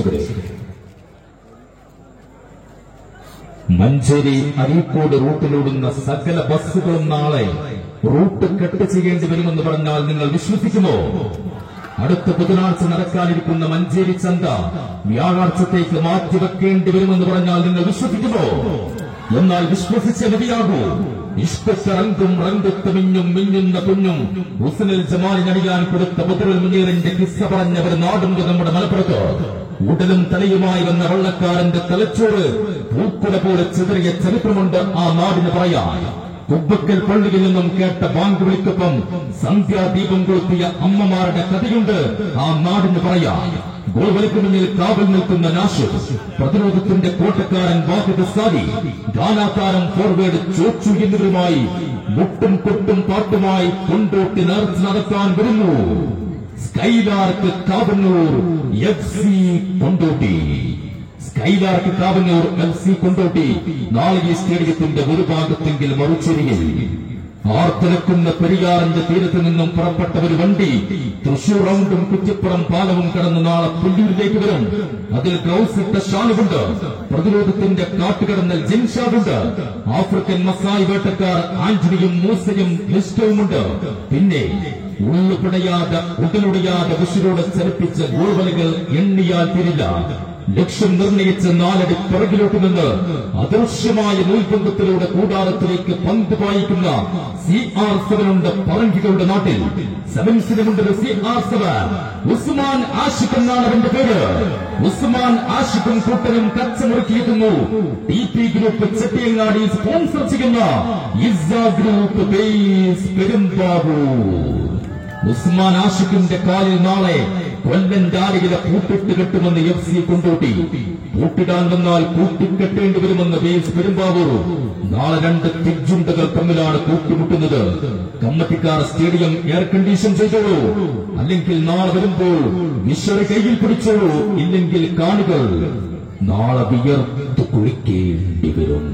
പ്രേക്ഷകരെ, മഞ്ചേരി അരീക്കോട് റൂട്ടിലോടുന്ന സകല ബസ്സുകളും നാളെ റൂട്ട് കട്ട് ചെയ്യേണ്ടി വരുമെന്ന് പറഞ്ഞാൽ നിങ്ങൾ വിശ്വസിക്കുമോ? അടുത്ത ബുധനാഴ്ച നടക്കാനിരിക്കുന്ന മഞ്ചേരി ചന്ത വ്യാഴാഴ്ചത്തേക്ക് മാറ്റിവെക്കേണ്ടി വരുമെന്ന് പറഞ്ഞാൽ നിങ്ങൾ വിശ്വസിക്കുമോ? എന്നാൽ വിശ്വസിച്ച മതിയാകൂ. ഇഷ്ടറങ്കും റങ്കുത്തമിഞ്ഞും മിഞ്ഞുന്ന കുഞ്ഞും ഹുസ്നുൽ ജമാലിനണിയാൻ കൊടുത്ത ബദറുൽ മുനീറിന്റെ കിസ്സ പറഞ്ഞവർ നാടുണ്ട് നമ്മുടെ മലപ്പുറത്ത്. ഉടലും തലയുമായി വന്ന വള്ളക്കാരന്റെ തലച്ചോറ് പൂക്കുല പോലെ ചിതറിയ ചരിത്രമുണ്ട് ആ നാടിന് പറയാൻ. കുബ്ബക്കൽ പള്ളിയിൽ നിന്നും കേട്ട ബാങ്ക് വിളിക്കൊപ്പം സന്ധ്യാദീപം കൊളുത്തിയ അമ്മമാരുടെ കഥയുണ്ട് ആ നാടിന് പറയാൻ. ഗോൾവലയ്ക്ക് മുന്നിൽ കാവൽ നിൽക്കുന്ന നാഷിദ്, പ്രതിരോധത്തിന്റെ കോട്ടക്കാരൻ വാഹിദ് സാദി, ഗാനാതാരം ഫോർവേഡ് ചോച്ചു എന്നിവരുമായി മുട്ടും കൊട്ടും പാട്ടുമായി കൊണ്ടോട്ടി നേർച്ച നടത്താൻ വരുന്നു skylark Kavannur FC Kondotty. Skylark Kavannur FC Kondotty നാളെ ഈ സ്റ്റേഡിയത്തിന്റെ ഒരു ഭാഗത്തെങ്കിൽ മറുചേരിയിൽ ആർത്തിരക്കുന്ന പെരിയാറിന്റെ തീരത്ത് നിന്നും പുറപ്പെട്ട ഒരു വണ്ടി തൃശൂർ റൗണ്ടും കുറ്റിപ്പുറം പാലവും കടന്ന് നാളെ പുല്ലൂരിലേക്ക് വരും. അതിൽ ഗ്ലൗസ് ഇട്ട ഷാനുണ്ട്, പ്രതിരോധത്തിന്റെ കാട്ടുകടന്നൽ ജിൻഷാദുണ്ട്, ആഫ്രിക്കൻ മസായി വേട്ടക്കാർ ആന്റണിയും മൂസയും ലിസ്റ്റവുമുണ്ട്. പിന്നെ ഉള്ളുപിടയാതെ ഉടലുടയാതെ വിഷുരോട് ചലിപ്പിച്ച ഗോൾവലകൾ എണ്ണിയാൽ തീരില്ല. ലക്ഷ്യം നിർണയിച്ച് 4 അടി പിറകിലോട്ട് നിന്ന് അദൃശ്യമായ നൂൽബന്ധത്തിലൂടെ കൂടാരത്തിലേക്ക് പന്ത് പായിക്കുന്ന CR7 ഉണ്ട് പറങ്കികളുടെ നാട്ടിൽ. സെവൻസിനുമുണ്ട് CR7. ഉസ്മാൻ ആഷിഖ് എന്നാണ് അവന്റെ പേര്. ഉസ്മാൻ ആഷിഖും കൂട്ടരും കച്ചമുറുക്കിയെത്തുന്നു. TP ഗ്രൂപ്പ് ചെട്ടിയങ്ങാടി സ്പോൺസർ ചെയ്യുന്ന ഇസ്സ ഗ്രൂപ്പ് ബേസ് പെരുമ്പാവൂർ. ഉസ്മാൻ ആഷിഖിന്റെ കാലിൽ നാളെ കൊല്ലൻ ഡാലിയിലെ പൂട്ടിട്ട് കെട്ടുമെന്ന് FC കൊണ്ടോട്ടി. പൂട്ടിടാൻ വന്നാൽ കൂട്ടിക്കെട്ടേണ്ടി വരുമെന്ന് ബേസ് പെരുമ്പാവൂർ. നാളെ 2 തിജുണ്ടകൾ തമ്മിലാണ് കൂട്ടിമുട്ടുന്നത്. കമ്മറ്റിക്കാർ സ്റ്റേഡിയം എയർ കണ്ടീഷൻ ചെയ്തോളൂ, അല്ലെങ്കിൽ നാളെ വരുമ്പോൾ വിശ്വരെ കയ്യിൽ പിടിച്ചോളൂ, ഇല്ലെങ്കിൽ കാണികൾ നാളെ വിയർത്തു കുളിക്കേണ്ടി വരും.